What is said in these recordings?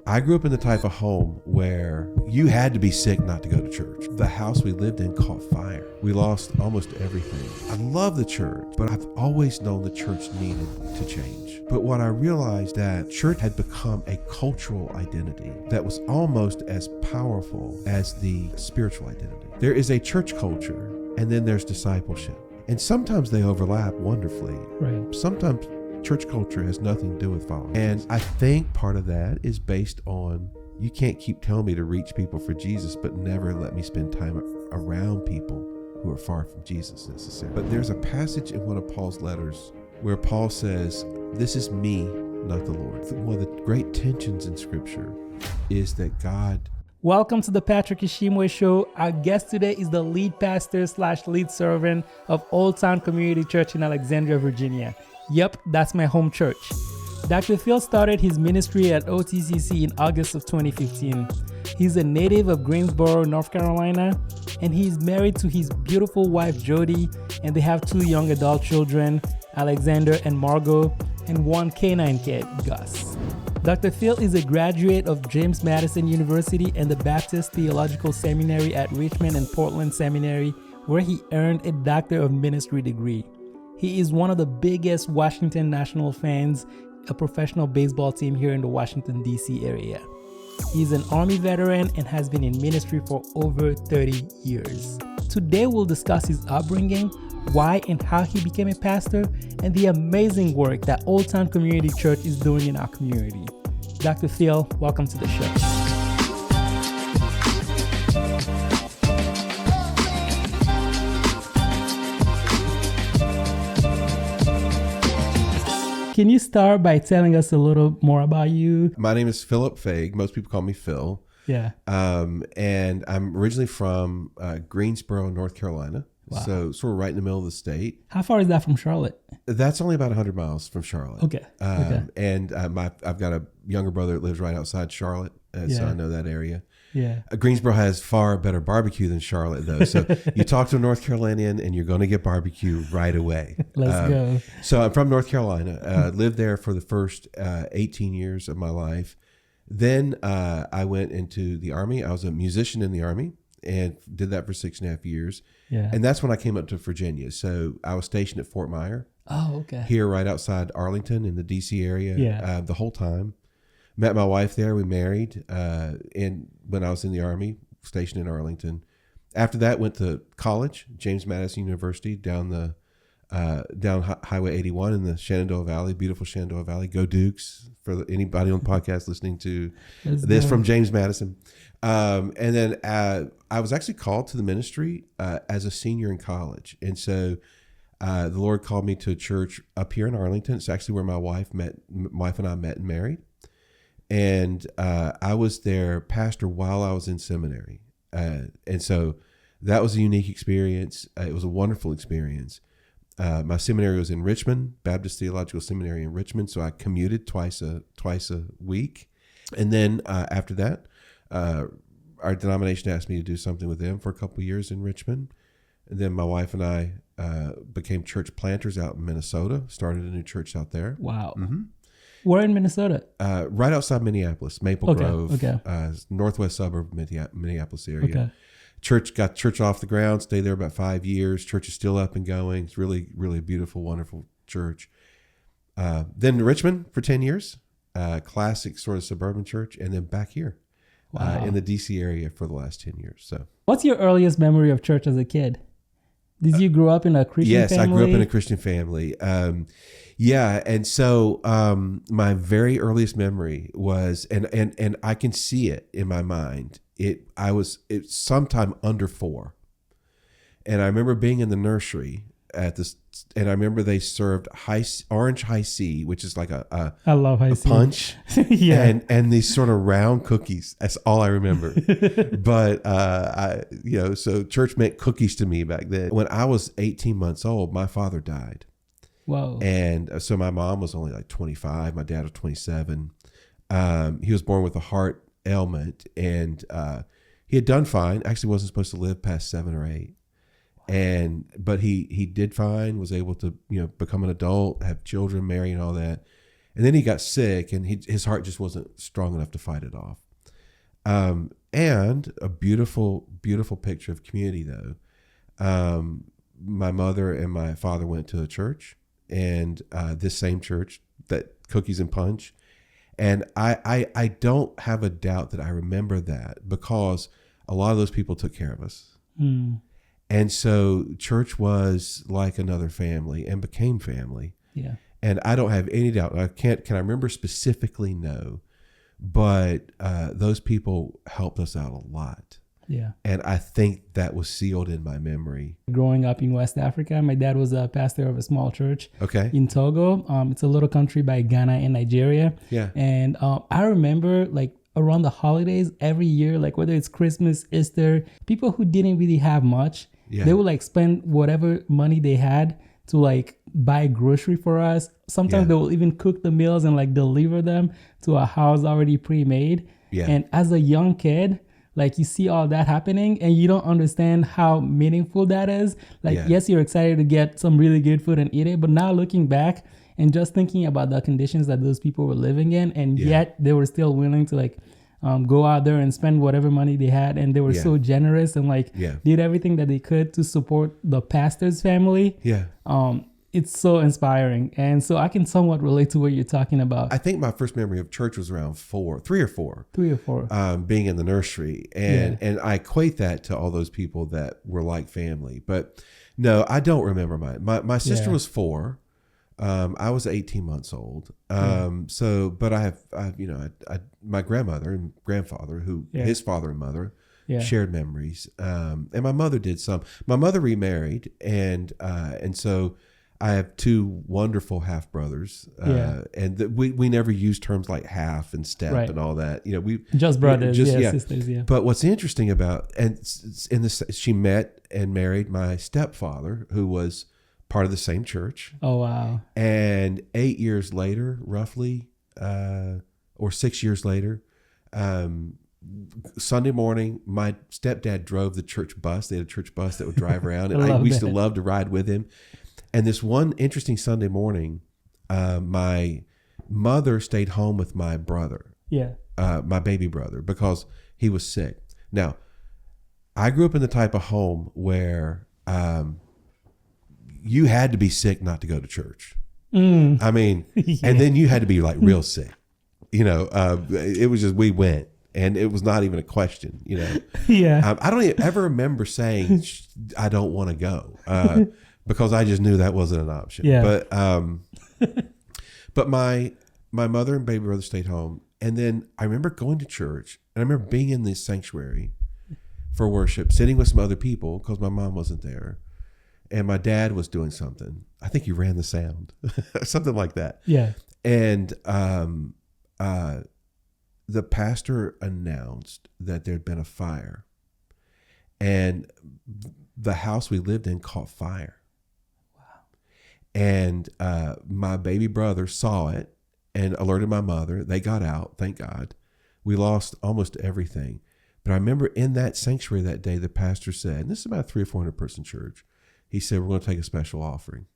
I grew up in the type of home where you had to be sick not to go to church. The house we lived in caught fire. We lost almost everything. I love the church, but I've always known the church needed to change. But what I realized that church had become a cultural identity that was almost as powerful as the spiritual identity. There is a church culture, and then there's discipleship. And sometimes they overlap wonderfully. Right. Sometimes church culture has nothing to do with following. And I think part of that is based on, you can't keep telling me to reach people for Jesus, but never let me spend time around people who are far from Jesus necessarily. But there's a passage in one of Paul's letters where Paul says, this is me, not the Lord. One of the great tensions in Scripture is that God... Welcome to the Patrick Ishimwe Show. Our guest today is the lead pastor / lead servant of Old Town Community Church in Alexandria, Virginia. Yep, that's my home church. Dr. Phil started his ministry at OTCC in August of 2015. He's a native of Greensboro, North Carolina, and he's married to his beautiful wife, Jody, and they have 2 young adult children, Alexander and Margot, and 1 canine kid, Gus. Dr. Phil is a graduate of James Madison University and the Baptist Theological Seminary at Richmond and Portland Seminary, where he earned a Doctor of Ministry degree. He is one of the biggest Washington National fans, a professional baseball team here in the Washington, D.C. area. He's an Army veteran and has been in ministry for over 30 years. Today we'll discuss his upbringing, why and how he became a pastor, and the amazing work that Old Town Community Church is doing in our community. Dr. Phil, welcome to the show. Can you start by telling us a little more about you? My name is Philip Faig. Most people call me Phil. Yeah. And I'm originally from Greensboro, North Carolina. Wow. So sort of right in the middle of the state. How far is that from Charlotte? That's only about 100 miles from Charlotte. Okay. And I've got a younger brother that lives right outside Charlotte, so I know that area. Yeah. Greensboro has far better barbecue than Charlotte, though. So you talk to a North Carolinian and you're going to get barbecue right away. Let's go. So I'm from North Carolina. Lived there for the first 18 years of my life. Then I went into the Army. I was a musician in the Army and did that for 6.5 years. Yeah. And that's when I came up to Virginia. So I was stationed at Fort Myer. Oh, okay. Here right outside Arlington in the D.C. area. Yeah. The whole time. Met my wife there. We married. And when I was in the Army, stationed in Arlington. After that, went to college, James Madison University, down Highway 81 in the Shenandoah Valley, beautiful Shenandoah Valley. Go Dukes, for anybody on the podcast listening to this from James Madison. And then I was actually called to the ministry as a senior in college. And so the Lord called me to a church up here in Arlington. It's actually where my wife and I met and married. And I was their pastor while I was in seminary. And so that was a unique experience. It was a wonderful experience. My seminary was in Richmond, Baptist Theological Seminary in Richmond. So I commuted twice a week. And then after that, our denomination asked me to do something with them for a couple of years in Richmond. And then my wife and I became church planters out in Minnesota, started a new church out there. Wow. Mm-hmm. Where in Minnesota? Right outside Minneapolis, Maple Grove, Okay. Northwest suburb of Minneapolis area. Okay. Got church off the ground, stayed there about 5 years. Church is still up and going. It's really, really beautiful, wonderful church. Then Richmond for 10 years, classic sort of suburban church, and then back here in the D.C. area for the last 10 years. So, what's your earliest memory of church as a kid? Did you grow up in a Christian family? Yes, I grew up in a Christian family. And so my very earliest memory was, and I can see it in my mind. It's sometime under 4, and I remember being in the nursery and I remember they served orange high C, which is like I love high C punch, yeah, and these sort of round cookies. That's all I remember. But so church meant cookies to me back then. When I was 18 months old, my father died. Whoa. And so my mom was only like 25. My dad was 27. He was born with a heart ailment, and he had done fine. Actually wasn't supposed to live past 7 or 8. But he did fine, was able to, become an adult, have children, marry and all that. And then he got sick, and his heart just wasn't strong enough to fight it off. And a beautiful, beautiful picture of community, though. My mother and my father went to a church, and this same church, that Cookies and Punch. And I don't have a doubt that I remember that, because a lot of those people took care of us. Mm. And so church was like another family and became family. Yeah. And I don't have any doubt. Can I remember specifically? No. But those people helped us out a lot. Yeah. And I think that was sealed in my memory. Growing up in West Africa, my dad was a pastor of a small church in Togo. It's a little country by Ghana and Nigeria. Yeah. And I remember like around the holidays every year, like whether it's Christmas, Easter, people who didn't really have much, they would like spend whatever money they had to like buy grocery for us. Sometimes they will even cook the meals and like deliver them to a house already pre-made. Yeah. And as a young kid, like you see all that happening and you don't understand how meaningful that is. Like, yes, you're excited to get some really good food and eat it. But now looking back and just thinking about the conditions that those people were living in, and yet they were still willing to like go out there and spend whatever money they had. And they were so generous and like did everything that they could to support the pastor's family. Yeah. It's so inspiring. And so I can somewhat relate to what you're talking about. I think my first memory of church was around 3 or 4. Being in the nursery. And I equate that to all those people that were like family. But no, I don't remember my sister was 4. I was 18 months old. So, but I have my grandmother and grandfather, who his father and mother shared memories. And my mother did some. My mother remarried, and so I have 2 wonderful half brothers. And we never use terms like half and step and all that. You know, we just brothers, sisters. Yeah. But what's interesting about she met and married my stepfather, who was part of the same church. Oh, wow. And 8 years later, roughly, or 6 years later, Sunday morning, my stepdad drove the church bus. They had a church bus that would drive around, and we used to love to ride with him. And this one interesting Sunday morning, my mother stayed home with my brother, my baby brother, because he was sick. Now, I grew up in the type of home where you had to be sick not to go to church. I mean, and then you had to be like real sick. You know, it was just, we went, and it was not even a question, you know. I don't ever remember saying, I don't want to go, because I just knew that wasn't an option. But my mother and baby brother stayed home. And then I remember going to church, and I remember being in this sanctuary for worship, sitting with some other people because my mom wasn't there. And my dad was doing something. I think he ran the sound, something like that. Yeah. And the pastor announced that there'd been a fire, and the house we lived in caught fire. Wow. And my baby brother saw it and alerted my mother. They got out, thank God. We lost almost everything. But I remember in that sanctuary that day, the pastor said, and this is about a 300 or 400 person church, he said, we're going to take a special offering.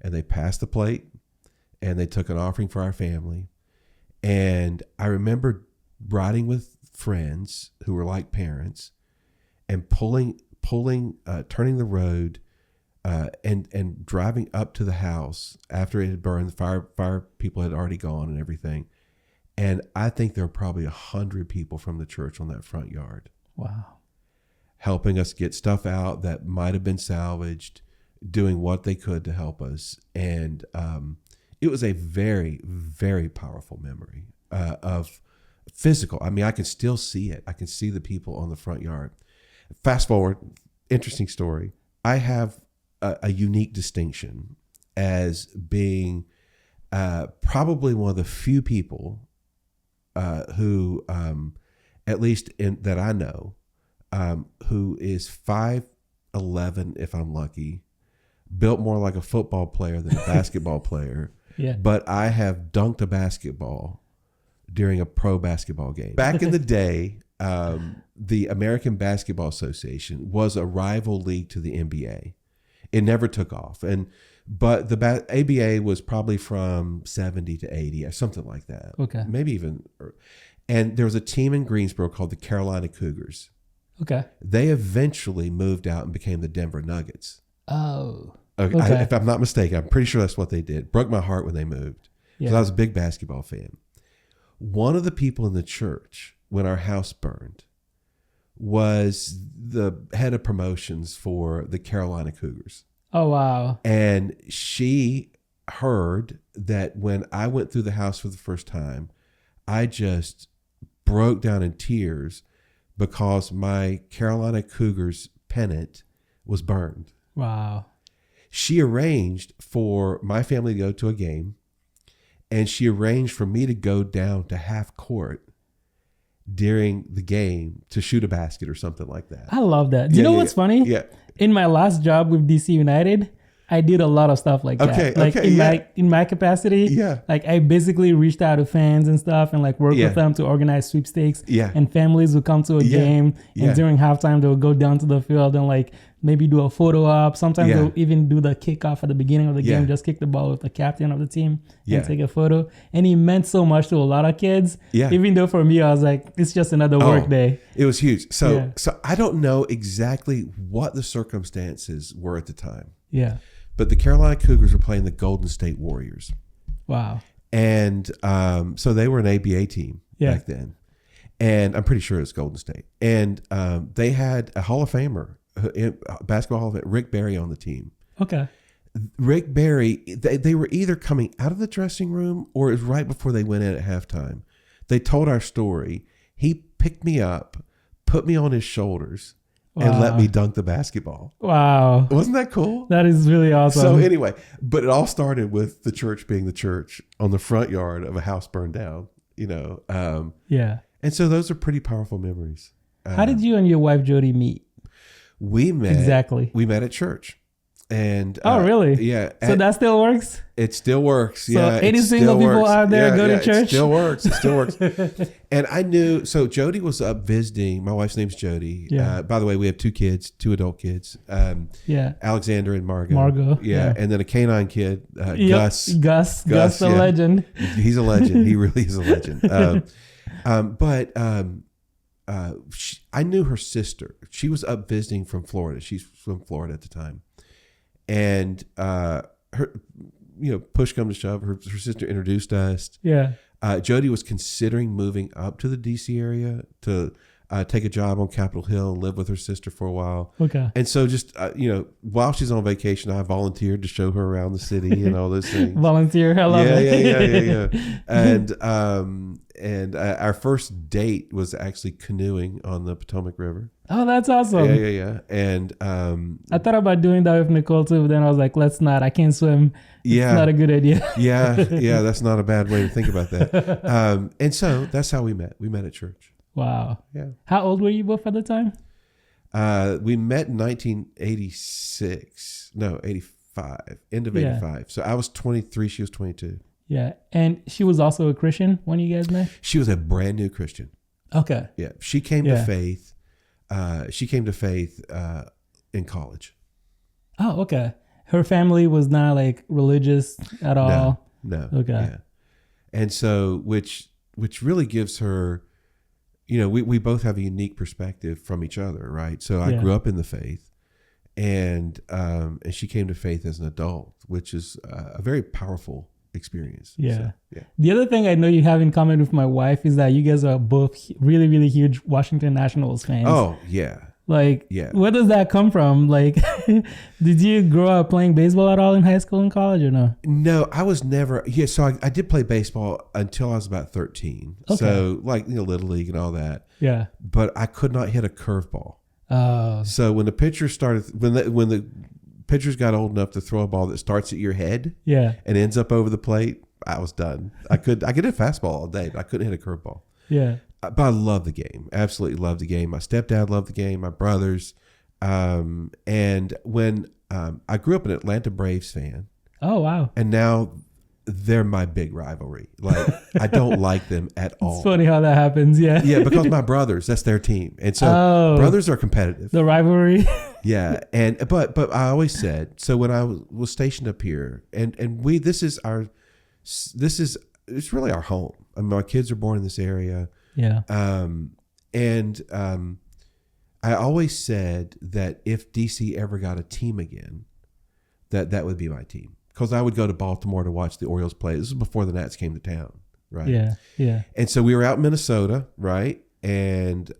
And they passed the plate, and they took an offering for our family. And I remember riding with friends who were like parents, and turning the road, and driving up to the house after it had burned. The fire people had already gone and everything. And I think there were probably 100 people from the church on that front yard. Wow. Helping us get stuff out that might have been salvaged, doing what they could to help us. And it was a very, very powerful memory of physical. I mean, I can still see it. I can see the people on the front yard. Fast forward, interesting story. I have a unique distinction as being probably one of the few people who, at least that I know, who is 5'11", if I'm lucky, built more like a football player than a basketball player. But I have dunked a basketball during a pro basketball game. Back in the day, the American Basketball Association was a rival league to the NBA. It never took off. But the ABA was probably from 70 to 80 or something like that. Okay. Maybe even. And there was a team in Greensboro called the Carolina Cougars. Okay. They eventually moved out and became the Denver Nuggets. Oh. Okay. If I'm not mistaken, I'm pretty sure that's what they did. Broke my heart when they moved. Because I was a big basketball fan. One of the people in the church, when our house burned, was the head of promotions for the Carolina Cougars. Oh, wow. And she heard that when I went through the house for the first time, I just broke down in tears because my Carolina Cougars pennant was burned. Wow. She arranged for my family to go to a game, and she arranged for me to go down to half court during the game to shoot a basket or something like that. I love that. Do you know what's funny? Yeah. In my last job with DC United, I did a lot of stuff like that. Like in my capacity, like I basically reached out to fans and stuff and like worked with them to organize sweepstakes. Yeah. And families would come to a game and during halftime they would go down to the field and like maybe do a photo op. Sometimes they'll even do the kickoff at the beginning of the game, just kick the ball with the captain of the team and take a photo. And it meant so much to a lot of kids. Yeah. Even though for me, I was like, it's just another work day. It was huge. So I don't know exactly what the circumstances were at the time. Yeah. But the Carolina Cougars were playing the Golden State Warriors. Wow. And so they were an ABA team back then. And I'm pretty sure it was Golden State. And they had a Hall of Famer, basketball Hall of Famer, Rick Barry on the team. Okay. Rick Barry, they were either coming out of the dressing room or it was right before they went in at halftime. They told our story. He picked me up, put me on his shoulders, and let me dunk the basketball. Wow. Wasn't that cool? That is really awesome. So anyway, but it all started with the church being the church on the front yard of a house burned down, you know. And so those are pretty powerful memories. How did you and your wife, Jody, meet? We met at church. And really? Yeah. So that still works? It still works. So any single people out there go to church? It still works. It still works. And I knew, so Jody was up visiting. My wife's name's Jody. By the way, we have 2 kids, 2 adult kids. Alexandria and Margot. Yeah. And then a canine kid, Gus. Gus, the legend. He's a legend. He really is a legend. I knew her sister. She was up visiting from Florida. She's from Florida at the time. And her, push come to shove, her sister introduced us. Yeah. Jody was considering moving up to the DC area to take a job on Capitol Hill and live with her sister for a while. Okay. And so just, while she's on vacation, I volunteered to show her around the city and all those things. Volunteer. I love it. Yeah. And our first date was actually canoeing on the Potomac River. Oh, that's awesome. Yeah. And I thought about doing that with Nicole too, but then I was like, let's not. I can't swim. It's not a good idea. Yeah. That's not a bad way to think about that. And so that's how we met. We met at church. Wow. Yeah. How old were you both at the time? We met in 1986. No, 85. End of 85. So I was 23. She was 22. Yeah. And she was also a Christian when you guys met? She was a brand new Christian. Okay. Yeah. She came to faith. In college. Oh, okay. Her family was not like religious at all? No. Okay. Yeah. And so, which really gives her, we both have a unique perspective from each other, right? So I grew up in the faith and she came to faith as an adult, which is a very powerful experience. Yeah. So, The other thing I know you have in common with my wife is that you guys are both really, really huge Washington Nationals fans. Oh, yeah. Where does that come from? Like, did you grow up playing baseball at all in high school and college or no? No, I was never. Yeah, so I did play baseball until I was about 13. Okay. So Little League and all that. Yeah. But I could not hit a curveball. Oh. So when the pitcher started, when the pitchers got old enough to throw a ball that starts at your head, and ends up over the plate, I was done. I could hit a fastball all day, but I couldn't hit a curveball. Yeah. But I love the game. Absolutely love the game. My stepdad loved the game. My brothers. And when I grew up an Atlanta Braves fan. Oh, wow. And now they're my big rivalry. Like, I don't like them at all. It's funny how that happens. Yeah. Yeah, because my brothers, that's their team. And so brothers are competitive. The rivalry. Yeah. But I always said, so when I was stationed up here, and it's really our home. I mean, my kids are born in this area. Yeah. I always said that if DC ever got a team again, that would be my team. Because I would go to Baltimore to watch the Orioles play. This was before the Nats came to town, right? Yeah, yeah. And so we were out in Minnesota, right? And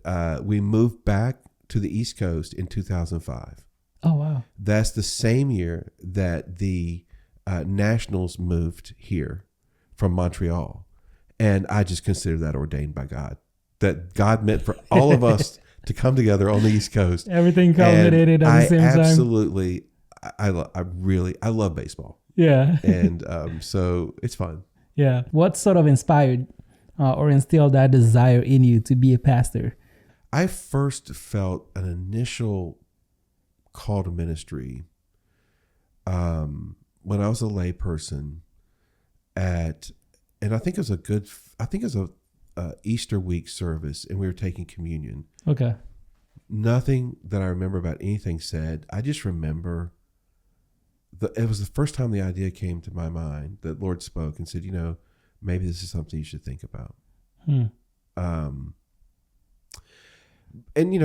we moved back to the East Coast in 2005. Oh, wow. That's the same year that the Nationals moved here from Montreal. And I just consider that ordained by God. That God meant for all of us to come together on the East Coast. Everything culminated at the same time. Absolutely. I love baseball. Yeah. And so it's fun. Yeah. What sort of inspired or instilled that desire in you to be a pastor? I first felt an initial call to ministry when I was a lay person and I think it was a Easter week service, and we were taking communion. Okay. Nothing that I remember about anything said. I just remember it was the first time the idea came to my mind that Lord spoke and said, maybe this is something you should think about. And,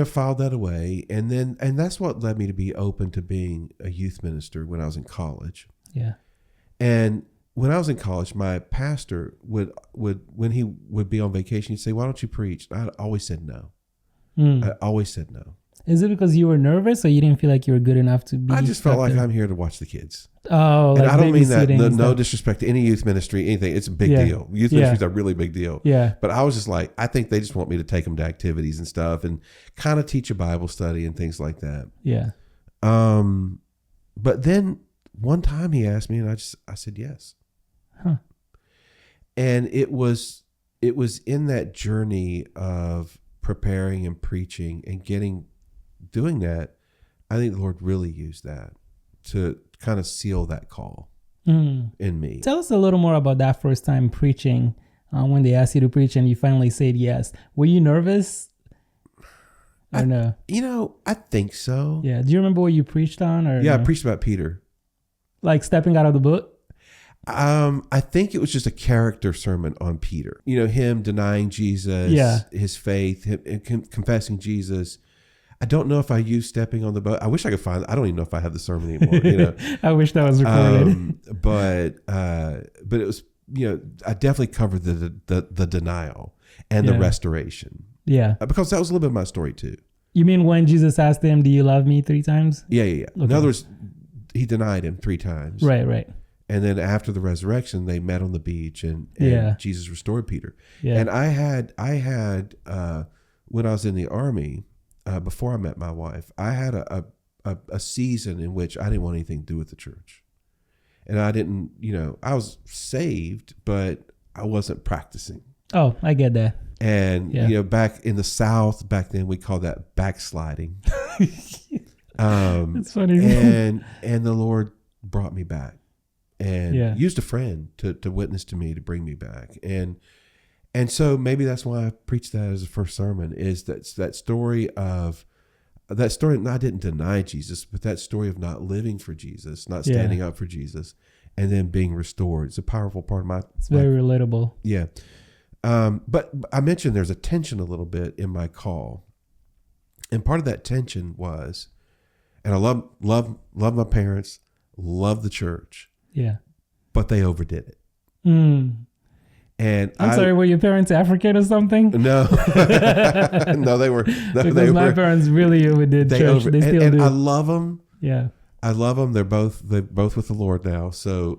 filed that away. And that's what led me to be open to being a youth minister when I was in college. Yeah. And when I was in college, my pastor would when he would be on vacation, he'd say, "Why don't you preach?" I always said no. I always said no. Is it because you were nervous or you didn't feel like you were good enough to be? I just felt like I'm here to watch the kids. Oh, and I don't mean that. No disrespect to any youth ministry, anything. It's a big deal. Youth ministry is a really big deal. Yeah. But I was just like, I think they just want me to take them to activities and stuff and kind of teach a Bible study and things like that. Yeah. But then one time he asked me, and I said yes. Huh. And it was in that journey of preparing and preaching and doing that, I think the Lord really used that to kind of seal that call in me. Tell us a little more about that first time preaching, when they asked you to preach and you finally said yes. Were you nervous or no? I think so. Yeah. Do you remember what you preached on? Or I preached about Peter. Like stepping out of the boat? I think it was just a character sermon on Peter. Him denying Jesus, his faith, him confessing Jesus. I don't know if I used stepping on the boat. I wish I could find it. I don't even know if I have the sermon anymore. I wish that was recorded. But it was, I definitely covered the denial and the restoration. Yeah. Because that was a little bit of my story too. You mean when Jesus asked him, "Do you love me?" 3 times? Yeah. Okay. In other words, he denied him 3 times. Right. And then after the resurrection, they met on the beach and Jesus restored Peter. Yeah. And I had when I was in the Army, before I met my wife, I had a season in which I didn't want anything to do with the church. And I didn't, I was saved, but I wasn't practicing. Oh, I get that. And, back in the South, back then we called that backsliding. It's funny. And the Lord brought me back. And used a friend to witness to me, to bring me back. And so maybe that's why I preached that as the first sermon, is that story of that story. And I didn't deny Jesus, but that story of not living for Jesus, not standing up for Jesus, and then being restored. It's a powerful part of it's very relatable. Yeah. But I mentioned there's a tension a little bit in my call. And part of that tension was, and I love my parents, love the church. Yeah. But they overdid it. And I'm sorry, were your parents African or something? No. No, they were. No, because my parents really overdid church. They still do. I love them. Yeah. I love them. They're both with the Lord now. So,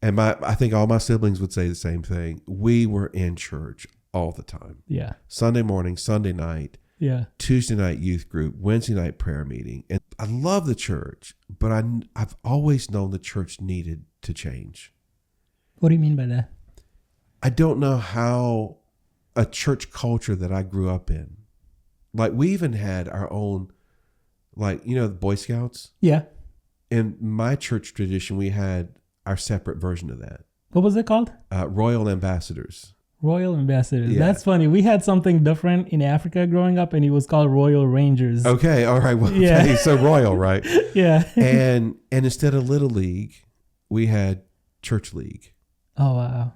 and I think all my siblings would say the same thing. We were in church all the time. Yeah. Sunday morning, Sunday night. Yeah. Tuesday night youth group, Wednesday night prayer meeting. And I love the church, but I've always known the church needed to change. What do you mean by that? I don't know how a church culture that I grew up in, like we even had our own, like, the Boy Scouts. Yeah. In my church tradition, we had our separate version of that. What was it called? Royal Ambassadors. Royal Ambassadors. Yeah. That's funny. We had something different in Africa growing up, and it was called Royal Rangers. Okay, all right. Well, Yeah. okay, so royal, right? Yeah. And instead of Little League, we had Church League. Oh, wow.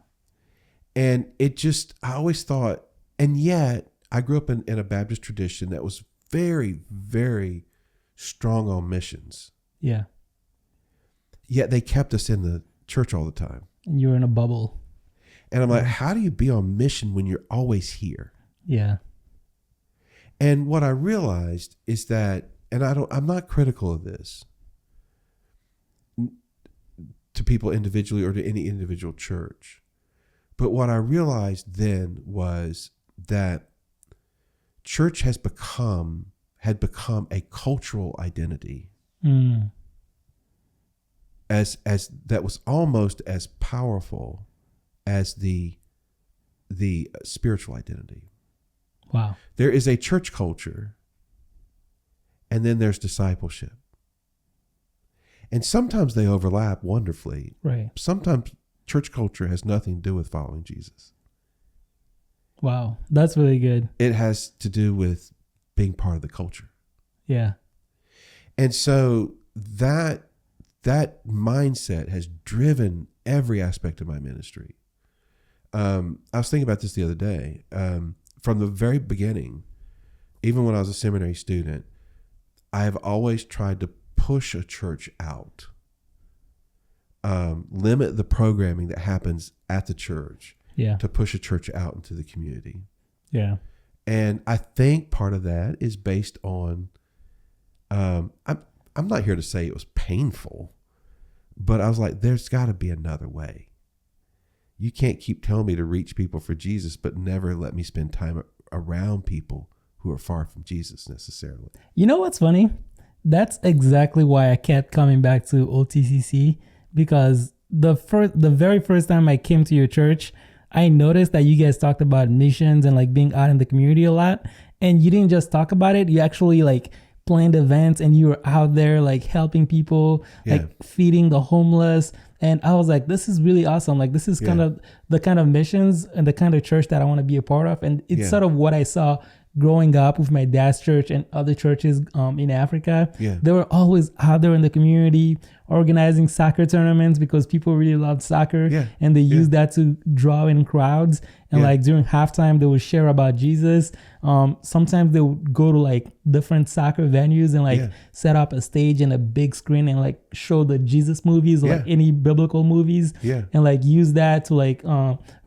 And it just, I always thought, and yet I grew up in a Baptist tradition that was very, very strong on missions. Yeah. Yet they kept us in the church all the time. And you were in a bubble. And I'm like, how do you be on mission when you're always here? Yeah. And what I realized is that, and I'm not critical of this to people individually or to any individual church. But what I realized then was that church had become a cultural identity. As that was almost as powerful as the spiritual identity. Wow. There is a church culture, and then there's discipleship. And sometimes they overlap wonderfully. Right. Sometimes church culture has nothing to do with following Jesus. Wow. That's really good. It has to do with being part of the culture. Yeah. And so that mindset has driven every aspect of my ministry. I was thinking about this the other day. From the very beginning, even when I was a seminary student, I have always tried to push a church out, limit the programming that happens at the church, to push a church out into the community. Yeah. And I think part of that is based on, I'm not here to say it was painful, but I was like, there's got to be another way. You can't keep telling me to reach people for Jesus, but never let me spend time around people who are far from Jesus necessarily. You know what's funny? That's exactly why I kept coming back to OTCC, because the very first time I came to your church, I noticed that you guys talked about missions and like being out in the community a lot. And you didn't just talk about it. You actually like planned events and you were out there like helping people, like feeding the homeless. And I was like, this is really awesome. Like, this is kind of the kind of missions and the kind of church that I want to be a part of. And it's sort of what I saw growing up with my dad's church and other churches in Africa. They were always out there in the community organizing soccer tournaments because people really loved soccer, and they used that to draw in crowds. And like during halftime, they would share about Jesus. Sometimes they would go to like different soccer venues and like set up a stage and a big screen and like show the Jesus movies or like any biblical movies, and like use that to like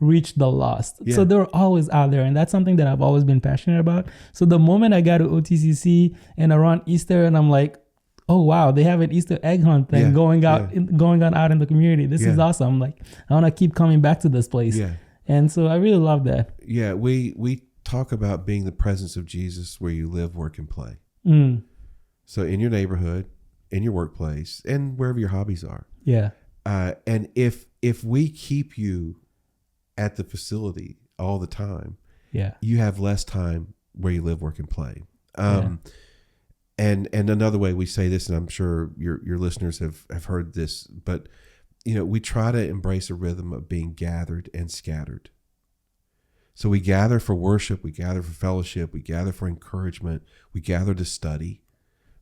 reach the lost. So they were always out there, and that's something that I've always been passionate about. So the moment I got to OTCC and around Easter, and I'm like, oh wow, they have an Easter egg hunt thing going on out in the community. This is awesome. Like, I want to keep coming back to this place. And so I really love that. Yeah, we talk about being the presence of Jesus where you live, work, and play. So in your neighborhood, in your workplace, and wherever your hobbies are. And if we keep you at the facility all the time, you have less time where you live, work, and play. And another way we say this, and I'm sure your listeners have heard this, but we try to embrace a rhythm of being gathered and scattered. So we gather for worship, we gather for fellowship, we gather for encouragement, we gather to study,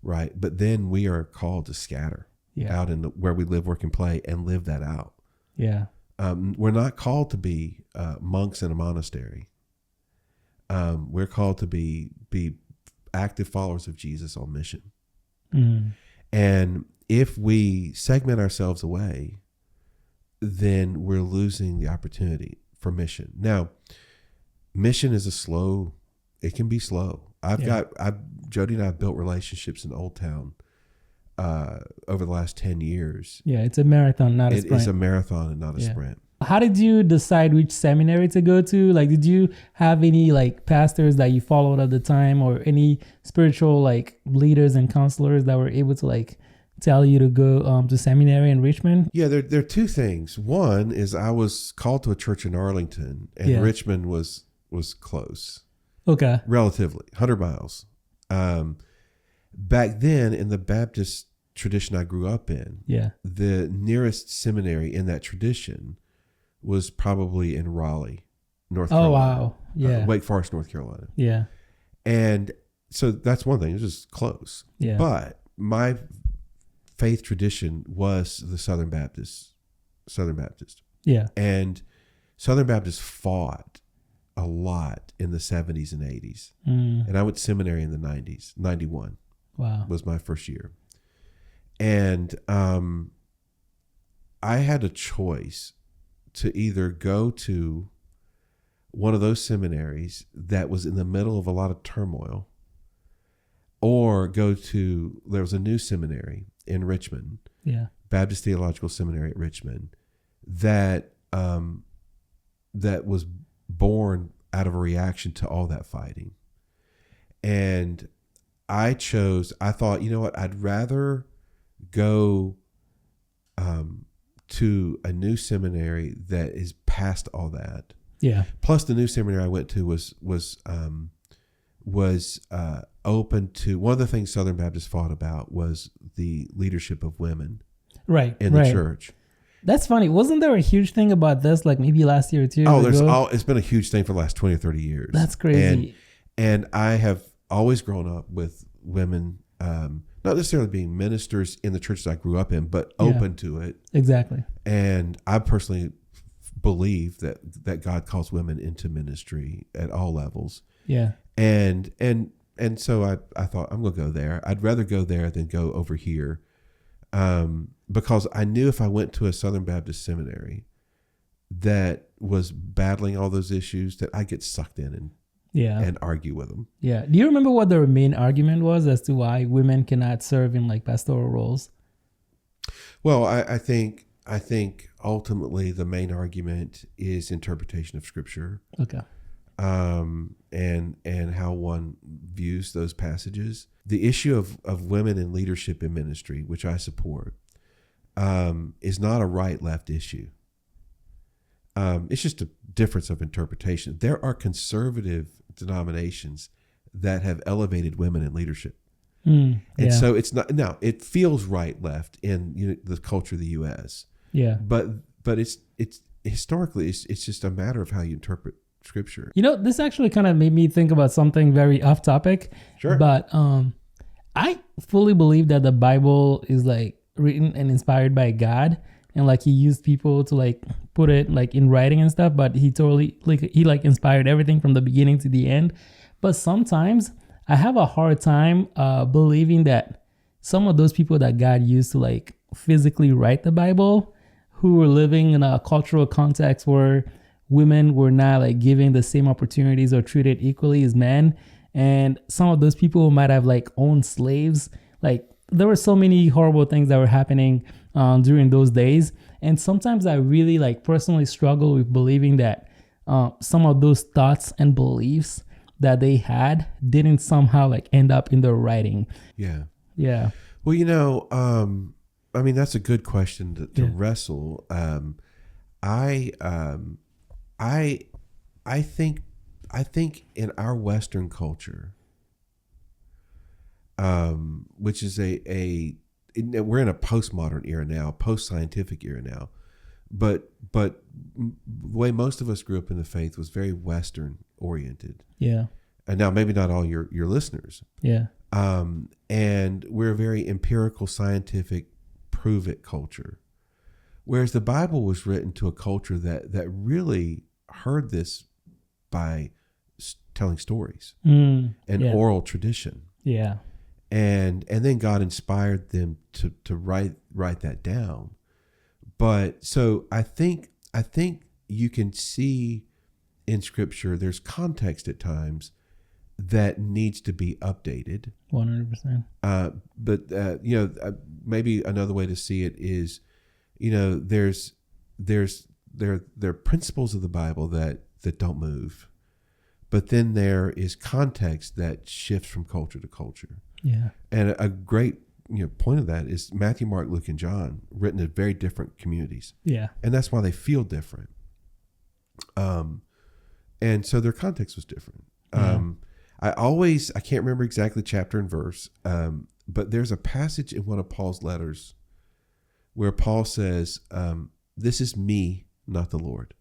right? But then we are called to scatter out in where we live, work, and play, and live that out. We're not called to be monks in a monastery. We're called to be active followers of Jesus on mission. And if we segment ourselves away, then we're losing the opportunity for mission. Now, mission is it can be slow. Jody and I have built relationships in Old Town over the last 10 years. It's a marathon, not a sprint. It is a marathon and not a sprint. How did you decide which seminary to go to? Like, did you have any like pastors that you followed at the time, or any spiritual like leaders and counselors that were able to like tell you to go to seminary in Richmond? There are two things. One is I was called to a church in Arlington, and Richmond was close. Okay. Relatively, 100 miles. Back then in the Baptist tradition I grew up in, Yeah. the nearest seminary in that tradition was probably in Raleigh, North Carolina. Oh, wow. Yeah. Wake Forest, North Carolina. Yeah. And so that's one thing. It was just close. Yeah. But my faith tradition was the Southern Baptist. Yeah. And Southern Baptists fought a lot in the 70s and 80s. And I went to seminary in the 90s. 91 Wow. was my first year. And I had a choice to either go to one of those seminaries that was in the middle of a lot of turmoil, or go to, there was a new seminary in Richmond, Yeah. Baptist Theological Seminary at Richmond, that that was born out of a reaction to all that fighting. And I thought, you know what, I'd rather go to a new seminary that is past all that. Yeah. Plus, the new seminary I went to was open to, one of the things Southern Baptists fought about was the leadership of women Right. in the church. That's funny. Wasn't there a huge thing about this, like maybe last year or 2 years ago? It's been a huge thing for the last 20 or 30 years. That's crazy. And I have always grown up with women, not necessarily being ministers in the churches I grew up in, but open to it. Exactly. And I personally believe that God calls women into ministry at all levels. Yeah. And so I thought, I'm going to go there. I'd rather go there than go over here. Because I knew if I went to a Southern Baptist seminary that was battling all those issues, that I'd get sucked in and argue with them. Yeah. Do you remember what their main argument was as to why women cannot serve in like pastoral roles? Well, I think ultimately the main argument is interpretation of Scripture. Okay. And how one views those passages. The issue of women in leadership in ministry, which I support, is not a right-left issue. It's just a difference of interpretation. There are conservative denominations that have elevated women in leadership. And so it's not, now it feels right-left in the culture of the U.S. Yeah. But it's historically, it's just a matter of how you interpret Scripture. This actually kind of made me think about something very off topic. Sure. But I fully believe that the Bible is like written and inspired by God, and like he used people to like put it like in writing and stuff, but he totally he inspired everything from the beginning to the end. But sometimes I have a hard time believing that some of those people that God used to like physically write the Bible, who were living in a cultural context where women were not like given the same opportunities or treated equally as men. And some of those people might have like owned slaves. Like there were so many horrible things that were happening during those days. And sometimes I really like personally struggle with believing that some of those thoughts and beliefs that they had didn't somehow like end up in their writing. Yeah. Yeah. Well, I mean, that's a good question to wrestle. I think in our Western culture, which is we're in a postmodern era now, post-scientific era now, but the way most of us grew up in the faith was very Western oriented. Yeah. And now maybe not all your listeners. Yeah. And we're a very empirical, scientific, prove it culture. Whereas the Bible was written to a culture that really heard this by telling stories and oral tradition. Yeah. And then God inspired them to write that down. But so I think you can see in Scripture there's context at times that needs to be updated. 100%. But maybe another way to see it is, there are principles of the Bible that don't move, but then there is context that shifts from culture to culture. Yeah. And a great point of that is Matthew, Mark, Luke, and John, written in very different communities. Yeah. And that's why they feel different. And so their context was different. I can't remember exactly chapter and verse, but there's a passage in one of Paul's letters where Paul says, "This is me, not the Lord."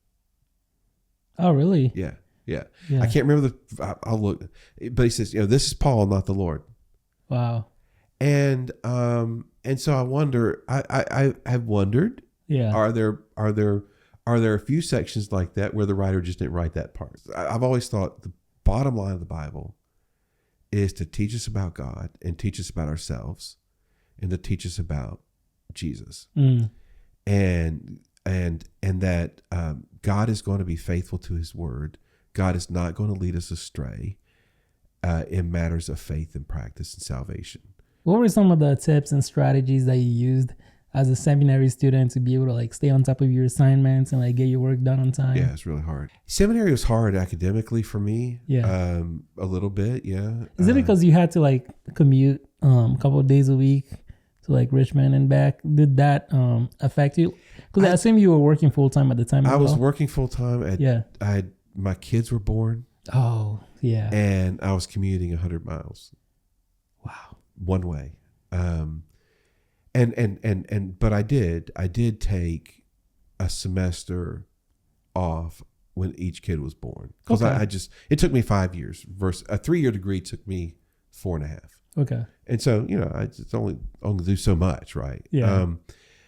Oh, really? Yeah. I can't remember I'll look, but he says, "This is Paul, not the Lord." Wow. And so I wonder. I've wondered. Yeah. Are there a few sections like that where the writer just didn't write that part? I've always thought the bottom line of the Bible is to teach us about God and teach us about ourselves and to teach us about Jesus. And that God is going to be faithful to his word. God is not going to lead us astray in matters of faith and practice and salvation. What were some of the tips and strategies that you used as a seminary student to be able to like stay on top of your assignments and like get your work done on time? Yeah, it's really hard. Seminary was hard academically for me. Yeah. A litlittle bit. Yeah. Is it because you had to like commute a couple of days a week to like Richmond and back? Did that affect you? Because I assume you were working full time at the time. I was working full time. My kids were born. Oh, yeah. And I was commuting 100 miles. Wow. One way. But I did take a semester off when each kid was born. Because it took me 5 years versus a 3-year degree took me 4.5. Okay. And so, I just only do so much, right? Yeah.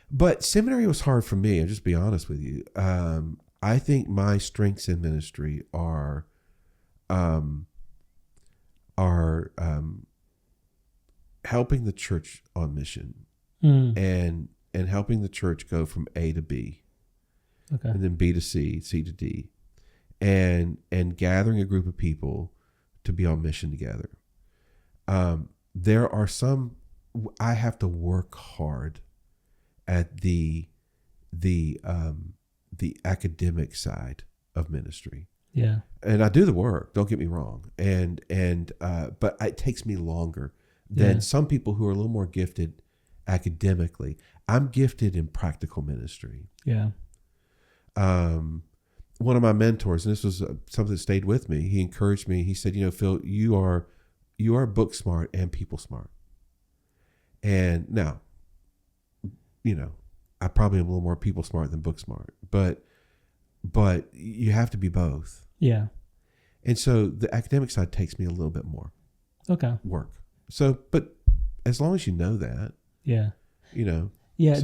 But seminary was hard for me. I'll just be honest with you. I think my strengths in ministry are helping the church on mission and helping the church go from A to B, and then B to C, C to D, and gathering a group of people to be on mission together. There are some I have to work hard at the academic side of ministry. Yeah. And I do the work, don't get me wrong. But it takes me longer than some people who are a little more gifted academically. I'm gifted in practical ministry. Yeah. One of my mentors, and this was something that stayed with me, he encouraged me. He said, Phil, you are book smart and people smart. And now, I probably am a little more people smart than book smart, but you have to be both. Yeah. And so the academic side takes me a little bit more work. So, but as long as you know that, yeah. So,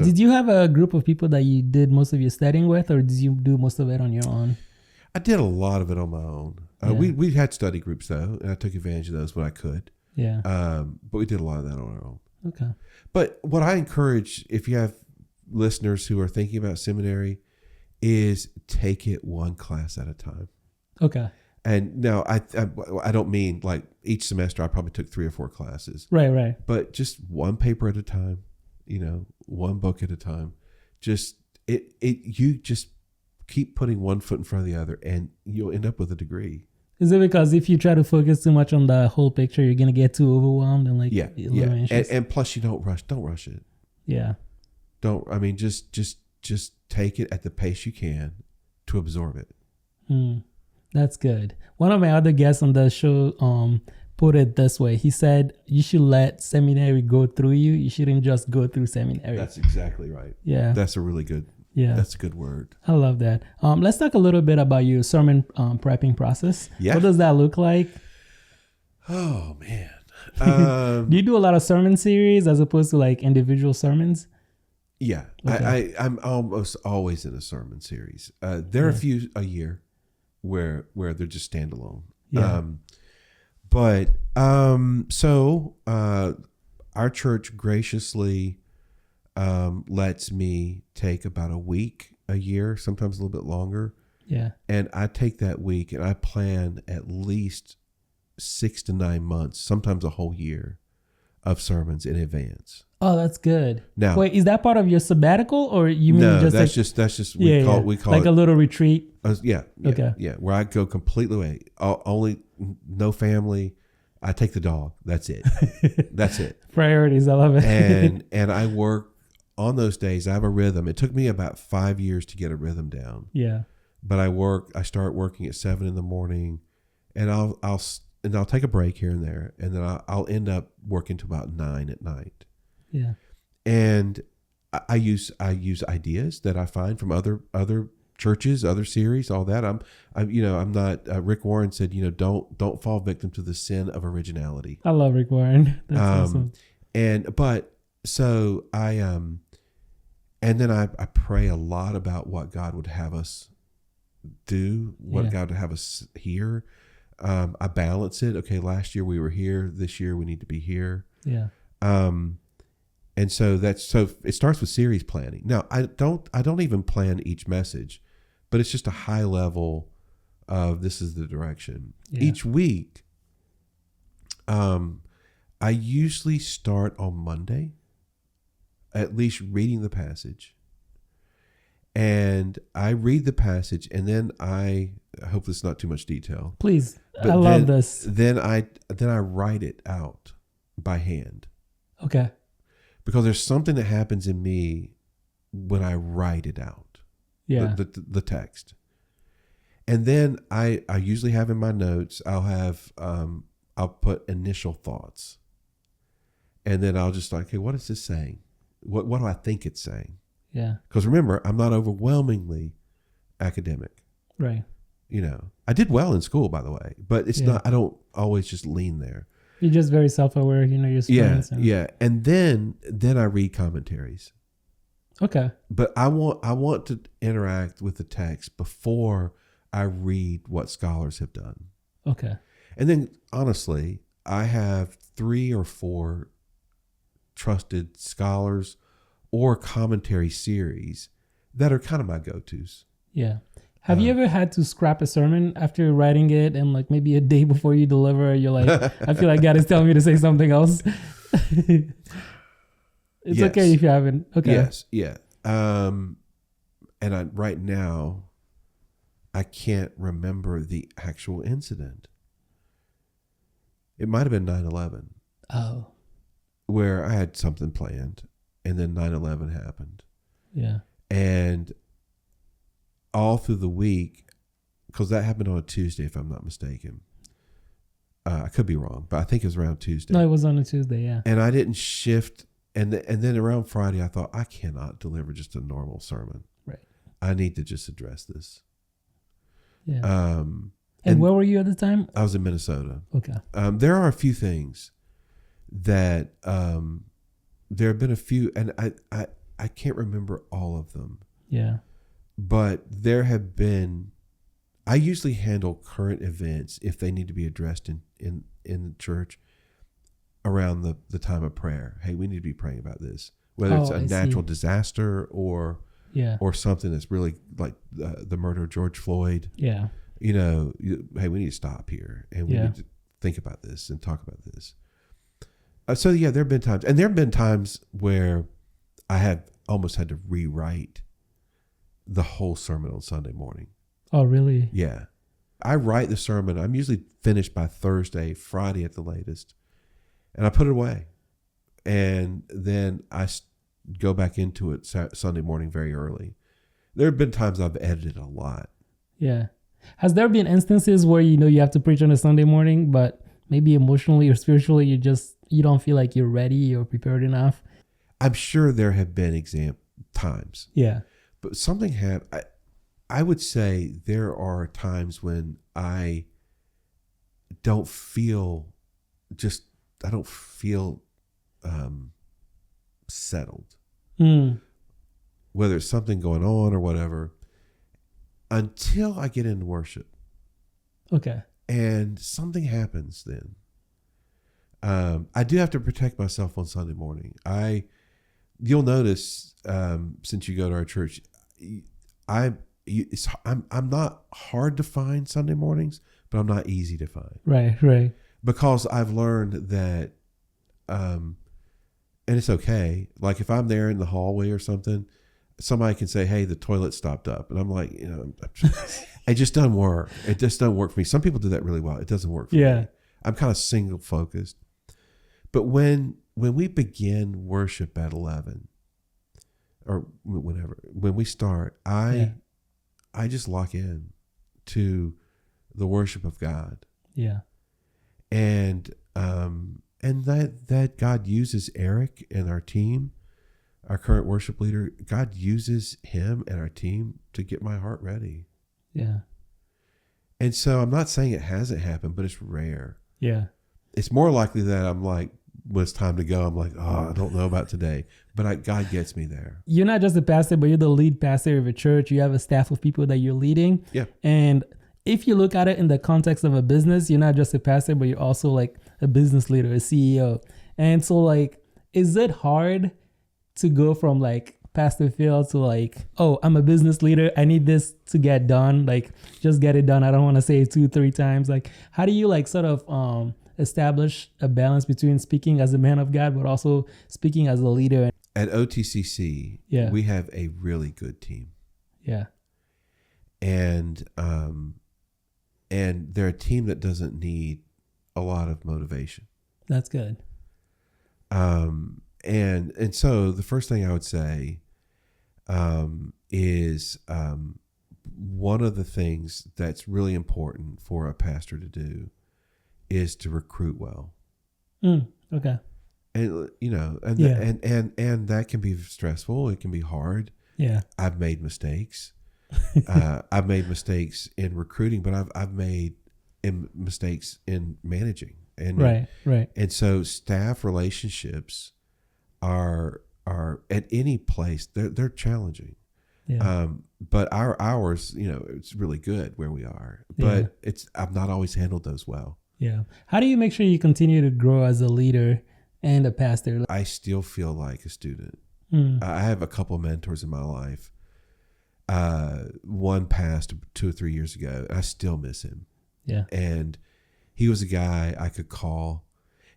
did you have a group of people that you did most of your studying with, or did you do most of it on your own? I did a lot of it on my own. We had study groups though, and I took advantage of those when I could. Yeah. But we did a lot of that on our own. Okay. But what I encourage, if you have listeners who are thinking about seminary, is take it one class at a time. Okay. And now I don't mean like each semester I probably took 3 or 4 classes. Right. But just one paper at a time, one book at a time. Just you just keep putting one foot in front of the other and you'll end up with a degrrie. Is it because if you try to focus too much on the whole picture, you're gonna get too overwhelmed and like and plus you don't rush it. Yeah. Just take it at the pace you can to absorb it. That's good. One of my other guests on the show put it this way. He said, you should let seminary go through you. You shouldn't just go through seminary. That's exactly right. Yeah. That's a really good, that's a good word. I love that. Let's talk a little bit about your sermon prepping process. Yeah. What does that look like? Oh, man. Do you do a lot of sermon series as opposed to like individual sermons? Yeah. Okay. I'm almost always in a sermon series. There are a few a year where they're just standalone. Yeah. So our church graciously lets me take about a week a year, sometimes a little bit longer. Yeah. And I take that week and I plan at least 6 to 9 months, sometimes a whole year of sermons in advance. Oh, that's good. Now, wait, is that part of your sabbatical, or you mean no? That's just we call like it a little retreat. Yeah. Where I go completely away, only no family. I take the dog. That's it. That's it. Priorities. I love it. and I work on those days. I have a rhythm. It took me about 5 years to get a rhythm down. Yeah. But I start working at 7 a.m, and I'll and I'll take a break here and there, and then I'll end up working till about 9 at night. Yeah. And I use ideas that I find from other churches, other series, all that. I'm not. Rick Warren said, don't fall victim to the sin of originality. I love Rick Warren. That's awesome. So I and then I pray a lot about what God would have us do, what God would have us hear. I balance it. Okay, last year we were here. This year we need to be here. Yeah. And so it starts with series planning. Now I don't even plan each message, but it's just a high level of this is the direction. Yeah. Each week, I usually start on Monday, at least reading the passage. And I read the passage, and then I hope this is not too much detail. Please, I love this. Then I write it out by hand. Okay. Because there's something that happens in me when I write it out. Yeah. The text. And then I usually have in my notes, I'll put initial thoughts. And then I'll just okay, what is this saying? What do I think it's saying? Yeah. Because remember, I'm not overwhelmingly academic. Right. I did well in school, by the way, but it's not, I don't always just lean there. You're just very self-aware, your strengths. Yeah. And then I read commentaries. Okay. But I want to interact with the text before I read what scholars have done. Okay. And then honestly, I have 3 or 4 trusted scholars or commentary series that are kind of my go-tos. Yeah. Have you ever had to scrap a sermon after writing it and like maybe a day before you deliver, you're like, I feel like God is telling me to say something else? It's okay if you haven't. Okay. Yes. Yeah. And right now, I can't remember the actual incident. It might have been 9/11. Oh. Where I had something planned and then 9/11 happened. Yeah. And all through the week, because that happened on a Tuesday, if I'm not mistaken. I could be wrong, but I think it was around Tuesday. No, it was on a Tuesday, yeah. And I didn't shift. And then around Friday, I thought, I cannot deliver just a normal sermon. Right. I need to just address this. Yeah. And where were you at the time? I was in Minnesota. Okay. There are a few things that there have been a few, and I can't remember all of them. Yeah. But there have been, I usually handle current events if they need to be addressed in the church around the time of prayer. Hey, we need to be praying about this, whether it's a natural disaster or something that's really like the murder of George Floyd. Yeah. Hey, we need to stop here and we need to think about this and talk about this. So there have been times, and there have been times where I have almost had to rewrite the whole sermon on Sunday morning. Oh, really? Yeah. I write the sermon. I'm usually finished by Thursday, Friday at the latest. And I put it away. And then I go back into it Sunday morning very early. There have been times I've edited a lot. Yeah. Has there been instances where you have to preach on a Sunday morning, but maybe emotionally or spiritually you don't feel like you're ready or prepared enough? I'm sure there have been times. Yeah. But something happened. I would say there are times when I don't feel settled. Whether it's something going on or whatever, until I get into worship. Okay. And something happens then. I do have to protect myself on Sunday morning. You'll notice since you go to our church, I'm not hard to find Sunday mornings, but I'm not easy to find. Right. Because I've learned that, and it's okay. Like if I'm there in the hallway or something, somebody can say, "Hey, the toilet stopped up," and I'm like, it just doesn't work. It just doesn't work for me. Some people do that really well. It doesn't work for me. I'm kind of single focused. But when we begin worship at 11, or whenever, when we start, I just lock in to the worship of God. Yeah. and that God uses Eric and our team, our current worship leader. God uses him and our team to get my heart ready. Yeah. And so I'm not saying it hasn't happened, but it's rare. Yeah. It's more likely that I'm like, when it's time to go, I'm like, oh, I don't know about today. But God gets me there. You're not just a pastor, but you're the lead pastor of a church. You have a staff of people that you're leading. Yeah. And if you look at it in the context of a business, you're not just a pastor, but you're also like a business leader, a CEO. And so like, is it hard to go from like Pastor Phil to like, oh, I'm a business leader. I need this to get done. Like, just get it done. I don't want to say it 2-3 times. Like, how do you like sort of establish a balance between speaking as a man of God, but also speaking as a leader? At OTCC, we have a really good team. Yeah. And they're a team that doesn't need a lot of motivation. That's good. And so the first thing I would say is one of the things that's really important for a pastor to do is to recruit well. Okay. And and that can be stressful. It can be hard. Yeah. I've made mistakes. I've made mistakes in recruiting, but I've made mistakes in managing. And right. And so staff relationships are at any place they're challenging. Yeah. But ours, it's really good where we are. But I've not always handled those well. Yeah. How do you make sure you continue to grow as a leader and a pastor? I still feel like a student. I have a couple of mentors in my life. One passed 2 or 3 years ago. I still miss him. Yeah. And he was a guy I could call.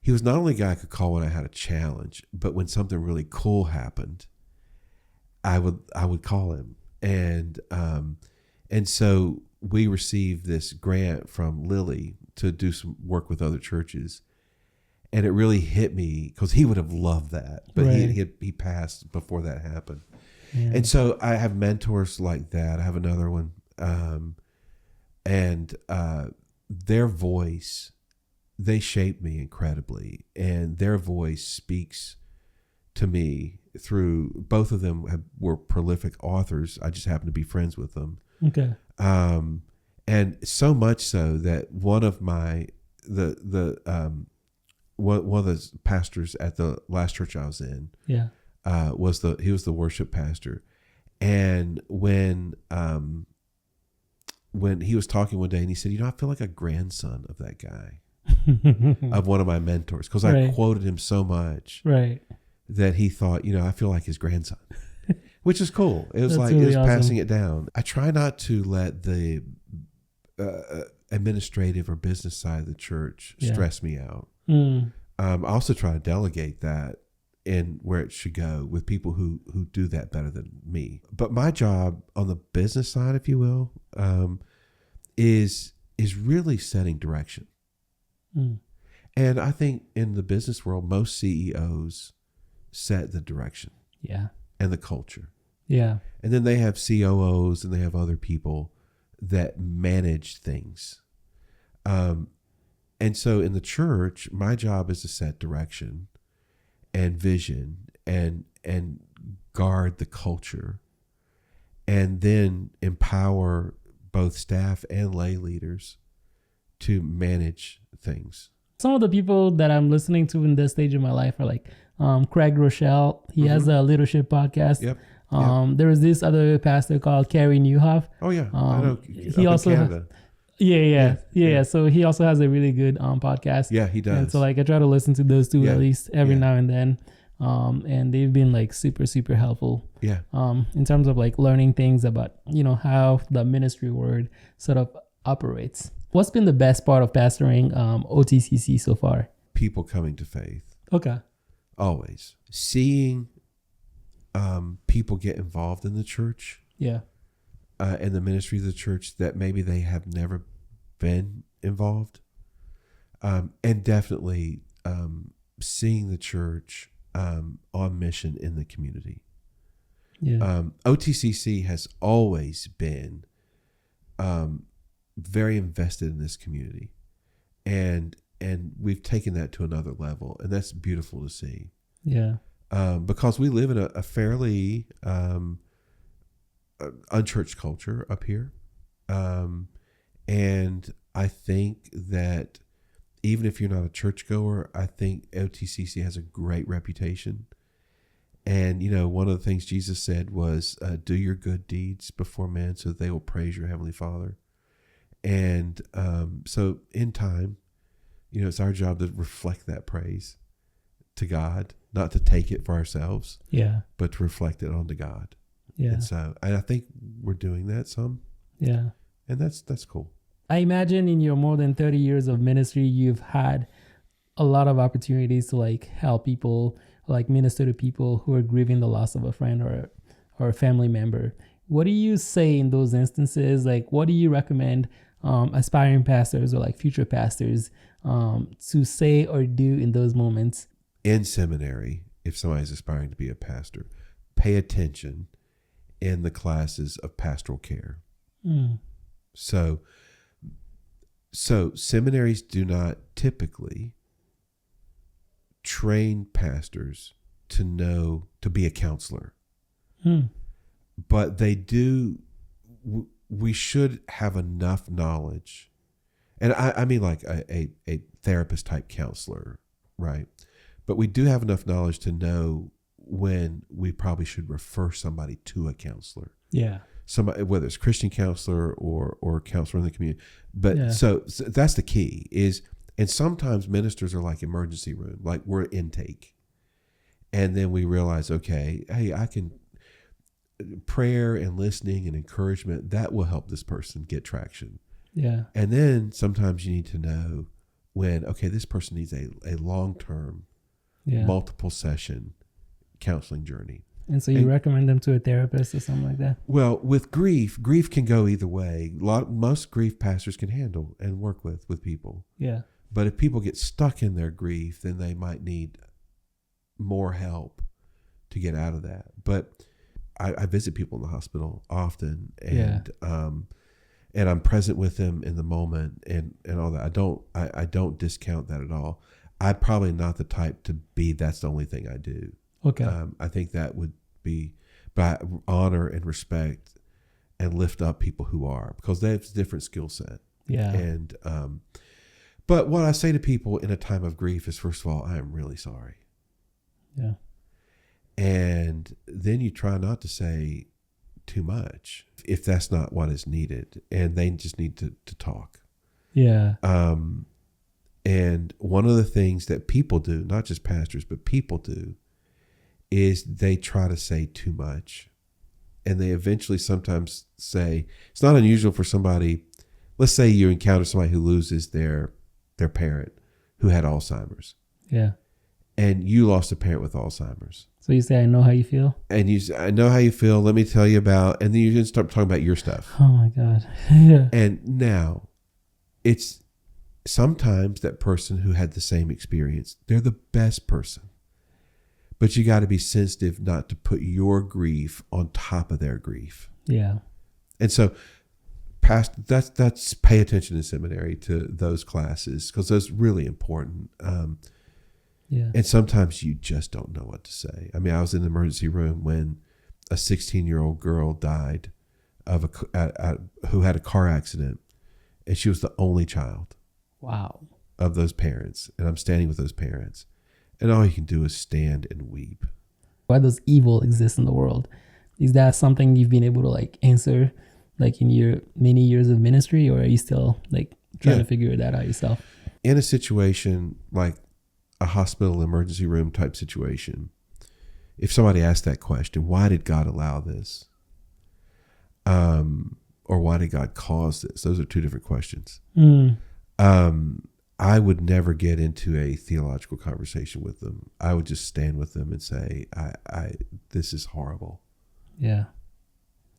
He was not only a guy I could call when I had a challenge, but when something really cool happened, I would call him. And so we received this grant from Lilly to do some work with other churches. And it really hit me because he would have loved that, but he passed before that happened. Yeah. And so I have mentors like that. I have another one, and their voice, they shape me incredibly, and their voice speaks to me through. Both of them were prolific authors. I just happen to be friends with them. Okay. And so much so that one of my one of the pastors at the last church I was in, he was the worship pastor, and when he was talking one day, and he said, I feel like a grandson of that guy, of one of my mentors, because I quoted him so much, that he thought, I feel like his grandson, which is cool. It was really awesome. Passing it down. I try not to let the administrative or business side of the church stress me out. I also try to delegate that in where it should go with people who do that better than me. But my job on the business side, if you will, is really setting direction. And I think in the business world, most CEOs set the direction. Yeah. And the culture. Yeah. And then they have COOs and they have other people that manage things. And so in the church, my job is to set direction and vision and guard the culture, and then empower both staff and lay leaders to manage things. Some of the people that I'm listening to in this stage of my life are like Craig Groeschel. He has a leadership podcast. Yep. There was this other pastor called Carey Nieuwhof. Oh yeah, I know. He also in Canada. Yeah. So he also has a really good podcast. Yeah, he does. And so like I try to listen to those two at least every now and then. And they've been like super, super helpful. Yeah. In terms of like learning things about, how the ministry word sort of operates. What's been the best part of pastoring OTCC so far? People coming to faith. Okay. Always. Seeing people get involved in the church. Yeah. And the ministry of the church that maybe they have never been involved. And definitely seeing the church on mission in the community. Yeah. OTCC has always been very invested in this community. And we've taken that to another level, and that's beautiful to see. Yeah. Because we live in a fairly unchurched culture up here. And I think that even if you're not a churchgoer, I think OTCC has a great reputation. And, one of the things Jesus said was, do your good deeds before men so that they will praise your Heavenly Father. And so in time, it's our job to reflect that praise to God, not to take it for ourselves, but to reflect it onto God. And so I think we're doing that some. Yeah. And that's cool. I imagine in your more than 30 years of ministry, you've had a lot of opportunities to help people, minister to people who are grieving the loss of a friend or a family member. What do you say in those instances? What do you recommend aspiring pastors or future pastors to say or do in those moments? In seminary, if somebody's aspiring to be a pastor, pay attention in the classes of pastoral care. So seminaries do not typically train pastors to be a counselor, but they do. We should have enough knowledge, and I mean a therapist type counselor, right? But we do have enough knowledge to know when we probably should refer somebody to a counselor. Yeah. Somebody, whether it's Christian counselor or counselor in the community. But so that's the key is, and sometimes ministers are like emergency room, like we're intake. And then we realize, okay, hey, I can, prayer and listening and encouragement, that will help this person get traction. Yeah. And then sometimes you need to know when, okay, this person needs a long-term, multiple session counseling journey. And so you recommend them to a therapist or something like that? Well, with grief can go either way. Most grief pastors can handle and work with people. Yeah. But if people get stuck in their grief, then they might need more help to get out of that. But I visit people in the hospital often, and I'm present with them in the moment and all that. I don't discount that at all. I'm probably not the type to be that's the only thing I do. Okay. I think that would be by honor and respect and lift up people who are, because they have a different skill set. Yeah. And but what I say to people in a time of grief is, first of all, I am really sorry. Yeah. And then you try not to say too much if that's not what is needed, and they just need to talk. Yeah. And one of the things that people do, not just pastors, but people do, is they try to say too much. And they eventually sometimes say, it's not unusual for somebody, let's say you encounter somebody who loses their parent who had Alzheimer's. Yeah. And you lost a parent with Alzheimer's. So you say, I know how you feel? And you say, I know how you feel. Let me tell you about, and then you can start talking about your stuff. Oh my God. Yeah. And now it's sometimes that person who had the same experience, they're the best person. But you got to be sensitive not to put your grief on top of their grief. Yeah. And so that's pay attention in seminary to those classes, because those are really important. Yeah. And sometimes you just don't know what to say. I mean, I was in the emergency room when a 16-year-old girl died who had a car accident, and she was the only child. Wow. Of those parents. And I'm standing with those parents. And all you can do is stand and weep. Why does evil exist in the world? Is that something you've been able to answer in your many years of ministry, or are you still trying to figure that out yourself? In a situation like a hospital emergency room type situation, if somebody asked that question, why did God allow this? Or why did God cause this? Those are two different questions. I would never get into a theological conversation with them. I would just stand with them and say, this is horrible. Yeah.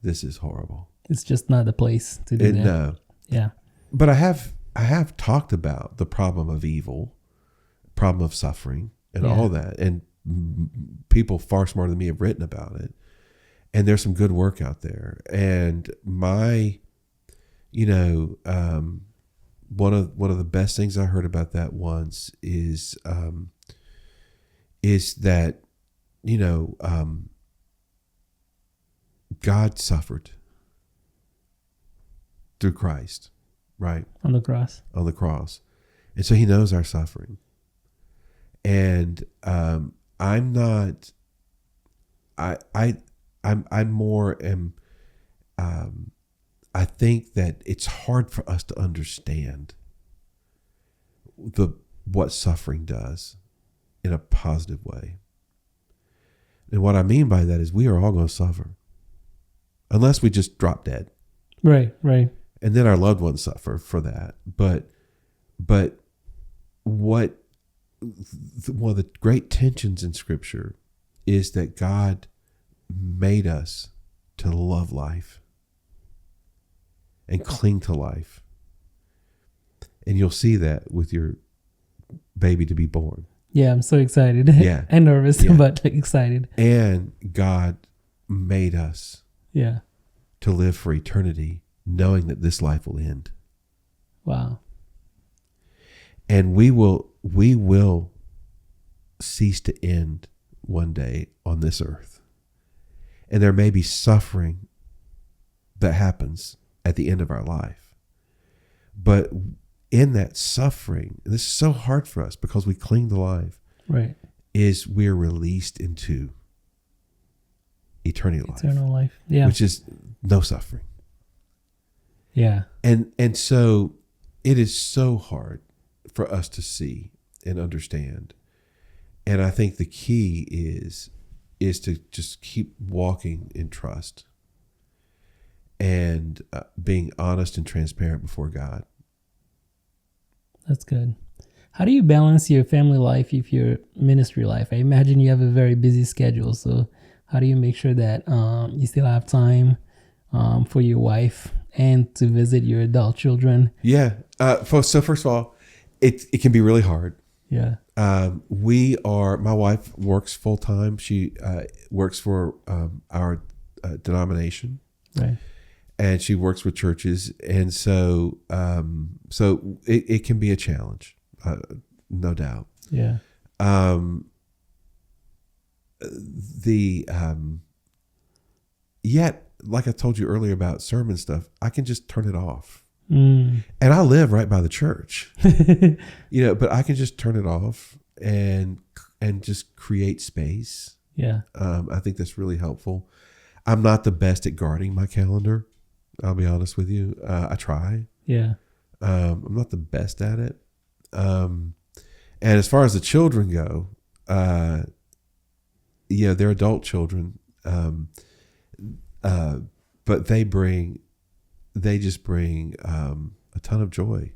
This is horrible. It's just not the place to do that. No. Yeah. But I have talked about the problem of evil, problem of suffering, and all that. And people far smarter than me have written about it. And there's some good work out there. And my one of the best things I heard about that once is that, God suffered through Christ, right? On the cross. On the cross. And so he knows our suffering. And I'm not, I'm more I think that it's hard for us to understand what suffering does in a positive way. And what I mean by that is we are all going to suffer unless we just drop dead. Right. And then our loved ones suffer for that. But one of the great tensions in Scripture is that God made us to love life and cling to life. And you'll see that with your baby to be born. Yeah, I'm so excited. Yeah. And nervous, Yeah. but excited. And God made us Yeah. to live for eternity, knowing that this life will end. Wow. And we will cease to end one day on this earth. And there may be suffering that happens at the end of our life. But in that suffering, and this is so hard for us because we cling to life, right, is we're released into eternal life. Yeah. Which is no suffering. Yeah. And so it is so hard for us to see and understand. And I think the key is to just keep walking in trust and being honest and transparent before God. That's good. How do you balance your family life with your ministry life? I imagine you have a very busy schedule. So how do you make sure that you still have time for your wife and to visit your adult children? Yeah. So first of all, it can be really hard. Yeah. My wife works full time. She works for our denomination. Right. And she works with churches. And so it can be a challenge, no doubt. Yeah. Yet, like I told you earlier about sermon stuff, I can just turn it off. Mm. And I live right by the church, but I can just turn it off and just create space. Yeah. I think that's really helpful. I'm not the best at guarding my calendar. I'll be honest with you. I try. Yeah. I'm not the best at it. And as far as the children go, they're adult children. But they just bring a ton of joy.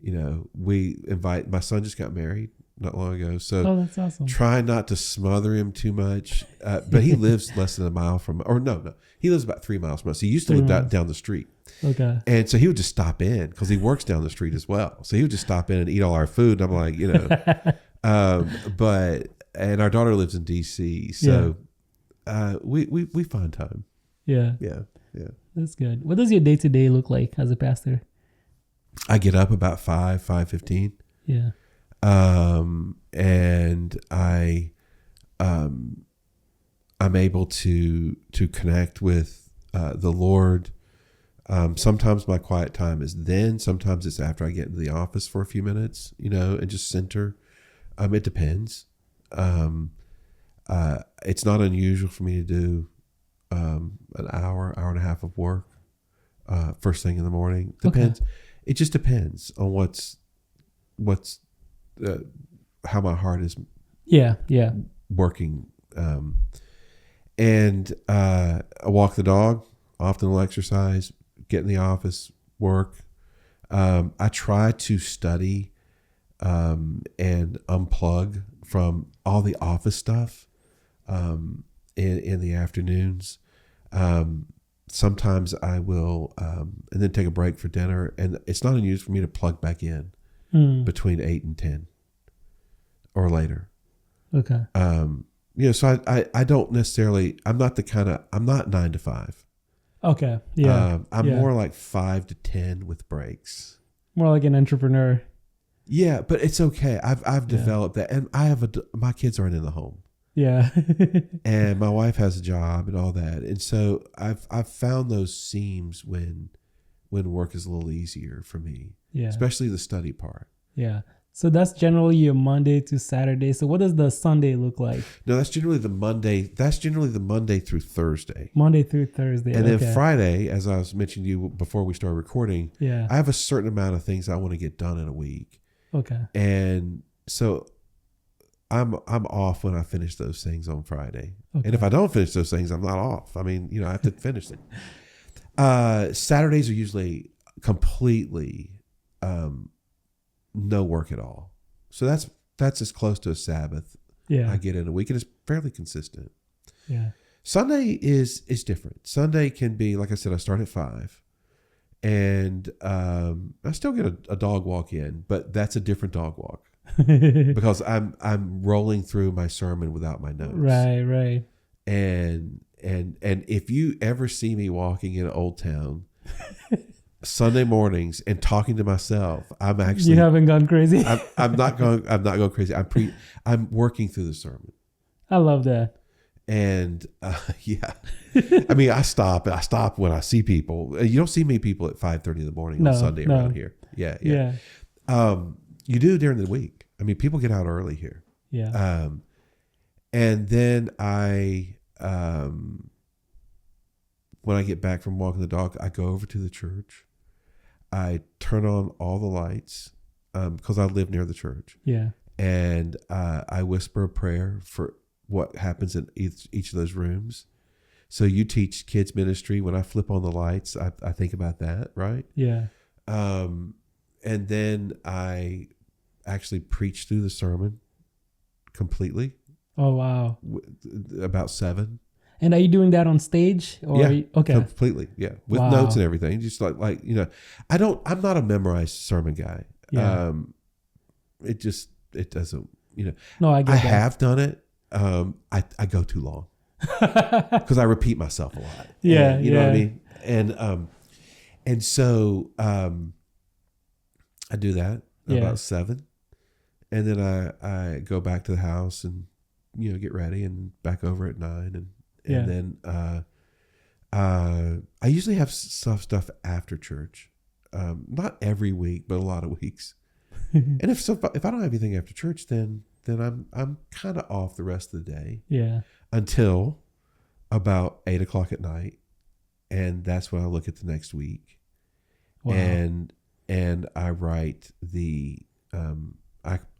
We invite, my son just got married not long ago. So that's awesome. Try not to smother him too much. But he lives less than a mile from, or no, he lives about 3 miles from us. He used to live down the street. Okay. And so he would just stop in because he works down the street as well. So he would just stop in and eat all our food. And I'm like, and our daughter lives in DC. So we find time. Yeah. Yeah. That's good. What does your day-to-day look like as a pastor? I get up about 5:15. Yeah. And I'm able to connect with the Lord. Sometimes my quiet time is then. Sometimes it's after I get into the office for a few minutes, and just center. It depends. It's not unusual for me to do an hour and a half of work first thing in the morning. Depends. Okay. It just depends on what's how my heart is working. And I walk the dog, often will exercise, get in the office, work. I try to study and unplug from all the office stuff in the afternoons. Sometimes I will, and then take a break for dinner. And it's not unusual for me to plug back in between 8 and 10 or later. Okay. So I don't necessarily, I'm not 9 to 5. Okay. Yeah. I'm more like 5 to 10 with breaks. More like an entrepreneur. Yeah, but it's okay. I've developed that, and my kids aren't in the home. Yeah. And my wife has a job and all that, and so I've found those seams when work is a little easier for me. Yeah. Especially the study part. Yeah. So that's generally your Monday to Saturday. So what does the Sunday look like? No, that's generally the Monday. That's generally the Monday through Thursday. Monday through Thursday. And then Friday, as I was mentioning to you before we started recording, I have a certain amount of things I want to get done in a week. Okay. And so I'm off when I finish those things on Friday. Okay. And if I don't finish those things, I'm not off. I mean, I have to finish them. Saturdays are usually completely no work at all. So that's as close to a Sabbath I get in a week, and it's fairly consistent. Yeah. Sunday is different. Sunday can be, like I said, I start at 5, and I still get a dog walk in, but that's a different dog walk because I'm rolling through my sermon without my notes. Right. And if you ever see me walking in Old Town Sunday mornings and talking to myself, I'm actually, you haven't gone crazy. I'm not going crazy. I'm working through the sermon. I love that. And I mean, I stop when I see people. You don't see many people at 5:30 in the morning on Sunday around here. Yeah. You do during the week. I mean, people get out early here. Yeah. And then when I get back from walking the dog, I go over to the church. I turn on all the lights because I live near the church. Yeah. And I whisper a prayer for what happens in each of those rooms. So you teach kids ministry. When I flip on the lights, I think about that, right? Yeah. And then I actually preach through the sermon completely. Oh, wow. About 7. And are you doing that on stage? Or okay. Completely. Yeah. With notes and everything. Just like, I'm not a memorized sermon guy. Yeah. It doesn't, No, I get I that. have done it. I go too long because I repeat myself a lot. Yeah. And, you know what I mean? And so, I do that about 7, and then I go back to the house and, get ready and back over at 9 and then I usually have stuff after church, not every week, but a lot of weeks. And if I don't have anything after church, then I'm kind of off the rest of the day. Yeah. Until about 8 o'clock at night, and that's when I look at the next week. Wow. And I write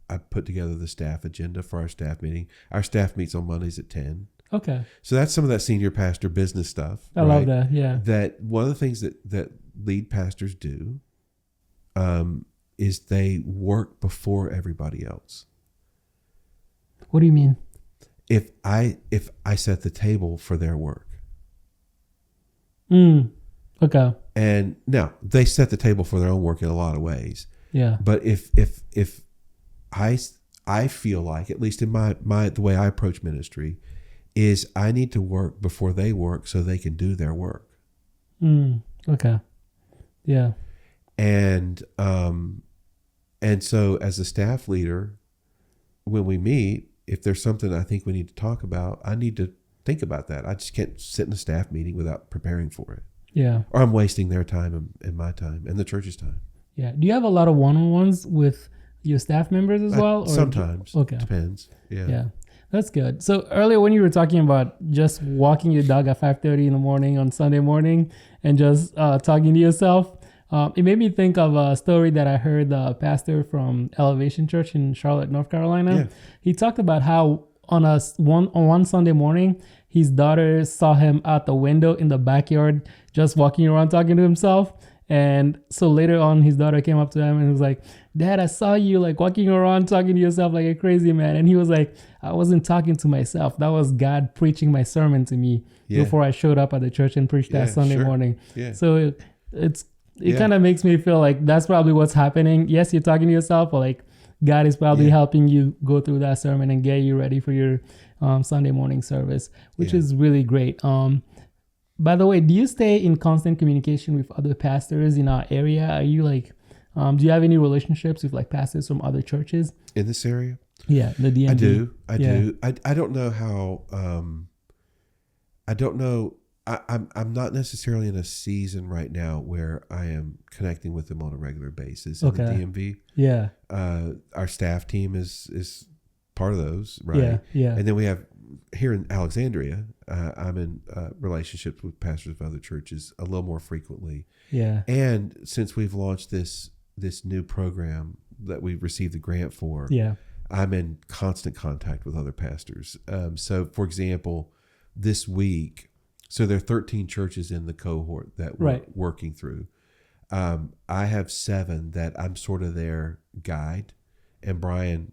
I put together the staff agenda for our staff meeting. Our staff meets on Mondays at 10. Okay. So that's some of that senior pastor business stuff. I love that. Yeah. That one of the things that lead pastors do is they work before everybody else. What do you mean? If I set the table for their work. Okay. And now they set the table for their own work in a lot of ways. Yeah. But if I feel like, at least in the way I approach ministry, is I need to work before they work so they can do their work. Okay. Yeah. And so as a staff leader, when we meet, if there's something I think we need to talk about, I need to think about that. I just can't sit in a staff meeting without preparing for it. Yeah. Or I'm wasting their time and my time and the church's time. Yeah. Do you have a lot of one-on-ones with your staff members as well? Or sometimes. Okay. Depends. Yeah. Yeah. That's good. So earlier when you were talking about just walking your dog at 5:30 in the morning on Sunday morning and just talking to yourself, it made me think of a story that I heard the pastor from Elevation Church in Charlotte, North Carolina. Yeah. He talked about how on one Sunday morning, his daughter saw him out the window in the backyard, just walking around talking to himself. And so later on, his daughter came up to him and was like, "Dad, I saw you like walking around talking to yourself like a crazy man." And he was like, "I wasn't talking to myself. That was God preaching my sermon to me before I showed up at the church and preached that Sunday morning." Yeah. So it kind of makes me feel like that's probably what's happening. Yes, you're talking to yourself, but like God is probably helping you go through that sermon and get you ready for your Sunday morning service, which is really great. By the way, do you stay in constant communication with other pastors in our area? Are you like Do you have any relationships with like pastors from other churches in this area? Yeah, the DMV. I do. I don't know how. I don't know. I'm not necessarily in a season right now where I am connecting with them on a regular basis in the DMV. Yeah. Our staff team is part of those, right? Yeah. And then we have here in Alexandria, I'm in relationships with pastors of other churches a little more frequently. Yeah. And since we've launched this new program that we received the grant for, I'm in constant contact with other pastors. So, for example, this week, so there are 13 churches in the cohort that we're working through. I have 7 that I'm sort of their guide, and Brian,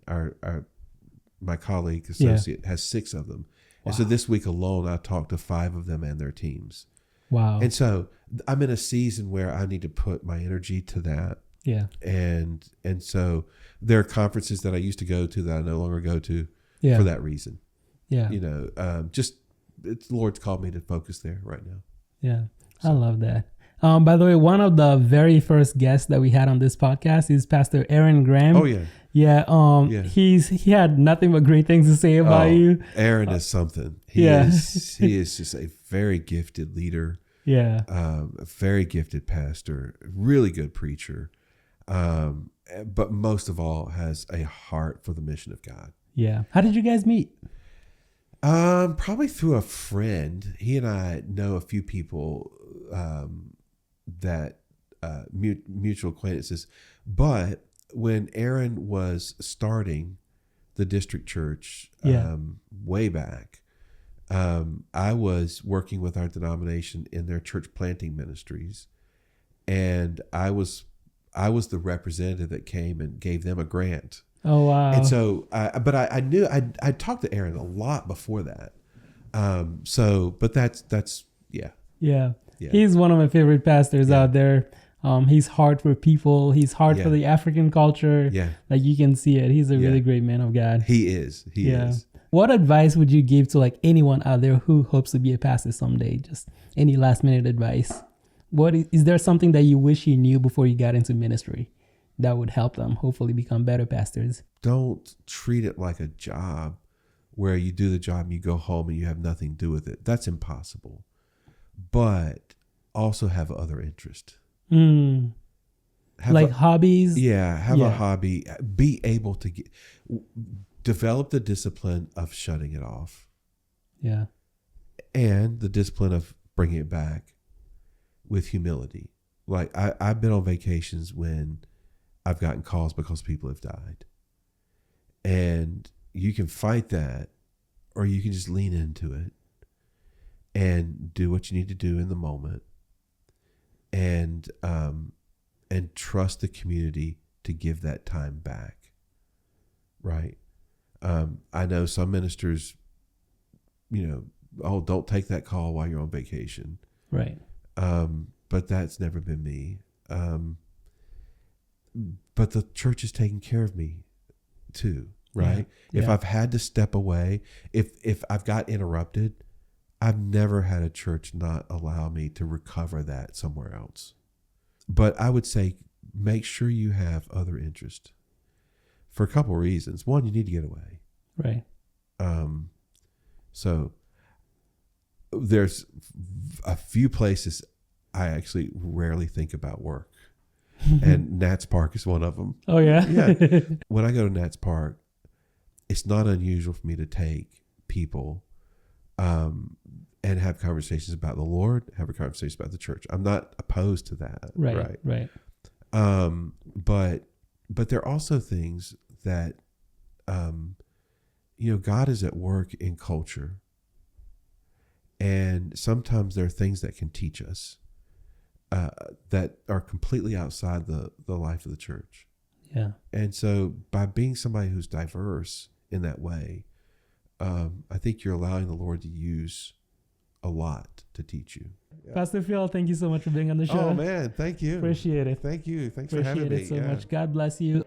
my colleague associate, has 6 of them. Wow. And so this week alone, I talked to 5 of them and their teams. Wow. And so I'm in a season where I need to put my energy to that. Yeah. And so there are conferences that I used to go to that I no longer go to for that reason. Yeah. You know, the Lord's called me to focus there right now. Yeah. So. I love that. By the way, one of the very first guests that we had on this podcast is Pastor Aaron Graham. Oh, yeah. Yeah. He had nothing but great things to say about you. Aaron is something. He is just a very gifted leader. Yeah. A very gifted pastor, really good preacher. But most of all has a heart for the mission of God. Yeah. How did you guys meet? Probably through a friend. He and I know a few people that mutual acquaintances. But when Aaron was starting the district church way back, I was working with our denomination in their church planting ministries, and I was the representative that came and gave them a grant. Oh, wow. And so, but I knew I talked to Aaron a lot before that. But that's. He's one of my favorite pastors out there. He's hard for people. He's hard for the African culture. Yeah. Like you can see it. He's a really great man of God. He is. He is. What advice would you give to like anyone out there who hopes to be a pastor someday? Just any last minute advice. Is there something that you wish you knew before you got into ministry that would help them hopefully become better pastors? Don't treat it like a job where you do the job and you go home and you have nothing to do with it. That's impossible. But also have other interest. Hobbies? Have a hobby. Be able to develop the discipline of shutting it off. Yeah. And the discipline of bringing it back with humility. Like I've been on vacations when I've gotten calls because people have died. And you can fight that, or you can just lean into it and do what you need to do in the moment, and trust the community to give that time back. Right. I know some ministers, don't take that call while you're on vacation. Right. But that's never been me. But the church is taking care of me too. Right. Yeah. If I've had to step away, if I've got interrupted, I've never had a church not allow me to recover that somewhere else. But I would say make sure you have other interest for a couple of reasons. One, you need to get away. Right. So there's a few places I actually rarely think about work. And Nats Park is one of them. Oh, yeah? Yeah. When I go to Nats Park, it's not unusual for me to take people and have conversations about the Lord, have a conversation about the church. I'm not opposed to that. Right. But there are also things that, God is at work in culture. And sometimes there are things that can teach us that are completely outside the life of the church. Yeah. And so by being somebody who's diverse in that way, I think you're allowing the Lord to use a lot to teach you. Yeah. Pastor Phil, thank you so much for being on the show. Oh, man. Thank you. Appreciate it. Thank you. Thanks for having me. Appreciate it so much. God bless you.